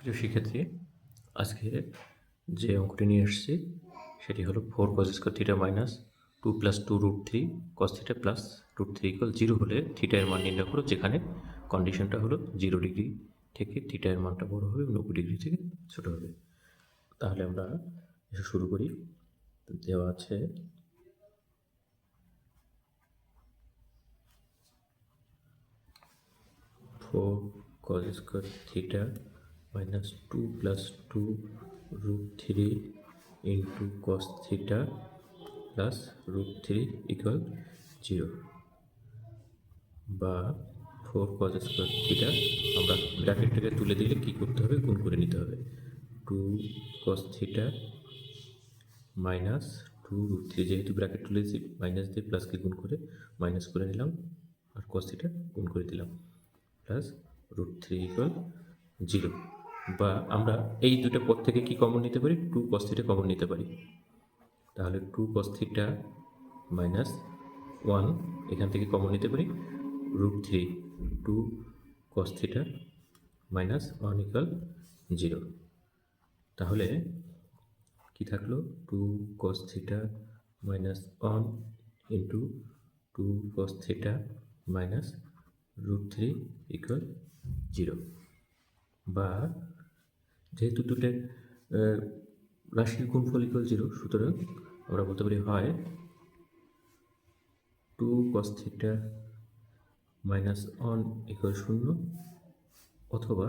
প্রিয় শিক্ষার্থী, আজকে যে অঙ্কটি নিয়ে এসেছি সেটি হলো 4 cos square theta minus 2 plus 2 root 3 cos theta plus root 3 equal 0 হলে থিটা এর মান নির্ণয় করো, যেখানে কন্ডিশনটা হলো 0 ডিগ্রি থেকে থিটা এর মানটা বড় হবে, 90 ডিগ্রি থেকে ছোট হবে। তাহলে আমরা শুরু করি। দেওয়া আছে four cos square theta minus 2 plus 2 root 3 into cos theta plus root 3 equal 0 বা 4 cos স্কোয়ার থিটা আমরা ব্র্যাকেটটাকে তুলে দিলে কি করতে হবে, গুণ করে নিতে হবে। 2 cos থিটা মাইনাস 2 রুট 3, যেহেতু ব্র্যাকেট তুলেছি মাইনাস দিয়ে প্লাসকে গুণ করে মাইনাস করে নিলাম, আর cos থিটা গুণ করে দিলাম, প্লাস রুট 3 ইকুয়াল 0। বা আমরা এই দুটো পদ থেকে কি কমন নিতে পারি, 2 cos থিটা কমন নিতে পারি। তাহলে 2 cos থিটা মাইনাস 1 এখান থেকে কমন নিতে পারি, root 3 2 cos theta minus 1 equal 0। তাহলে কি থাকলো, 2 cos theta minus 1 into 2 cos theta minus root 3 equal 0। বা যেহেতু দুটো রাশির গুণফল ইকুয়াল 0, সুতরাং আমরা বলতে পারি হয় 2 cos থিটা মাইনাস 1 ইকুয়াল 0, অথবা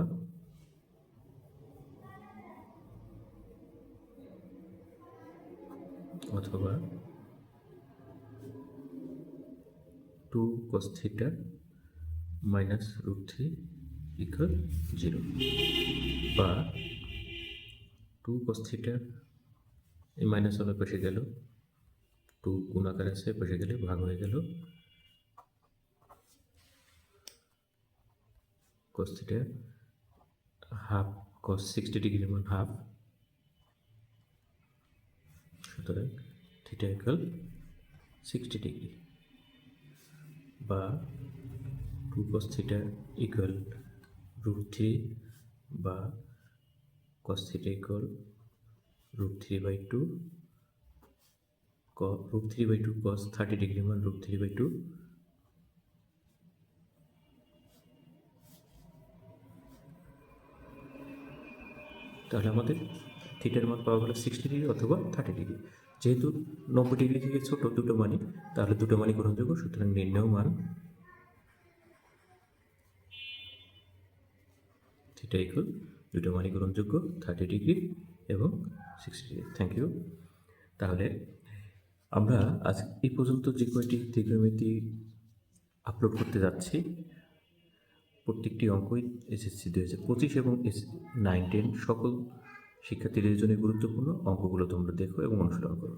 2 cos theta minus root 3 equal 0। বা 2 cos থিটা এই মাইনাস 1 পাশে গেল, 2 গুণ আকার আছে, পাশে গেলে ভাগ হয়ে গেল, cos থিটা হাফ cos 60 ডিগ্রির মান হাফ, সুতরাং থিটা ইকুয়াল 60 ডিগ্রি। বা 2 cos থিটা ইকুয়াল রুট 3, বা cos theta equal root 3/2, root 3/2 cos 30 degree মান রুট 3/2। তাহলে আমাদের থিটার মান পাওয়া গেল 60 ডিগ্রি অথবা 30 ডিগ্রি। যেহেতু 90 ডিগ্রি থেকে ছোট দুটো মানই, তাহলে দুটো মানই গ্রহণযোগ্য, সুতরাং নির্ণয় মান থিটা ইকুয়াল দুটো মানই গ্রহণযোগ্য, 30 ডিগ্রি এবং 60 ডিগ্রি। Thank you. তাহলে আমরা আজ এই পর্যন্ত যে কয়টি ত্রিকোণমিতি আপলোড করতে যাচ্ছি, প্রত্যেকটি অঙ্কই এসএসসি 2025 এবং 9-10 সকল শিক্ষার্থীদের জন্য গুরুত্বপূর্ণ। অঙ্কগুলো তোমরা দেখো এবং অনুশীলন করো।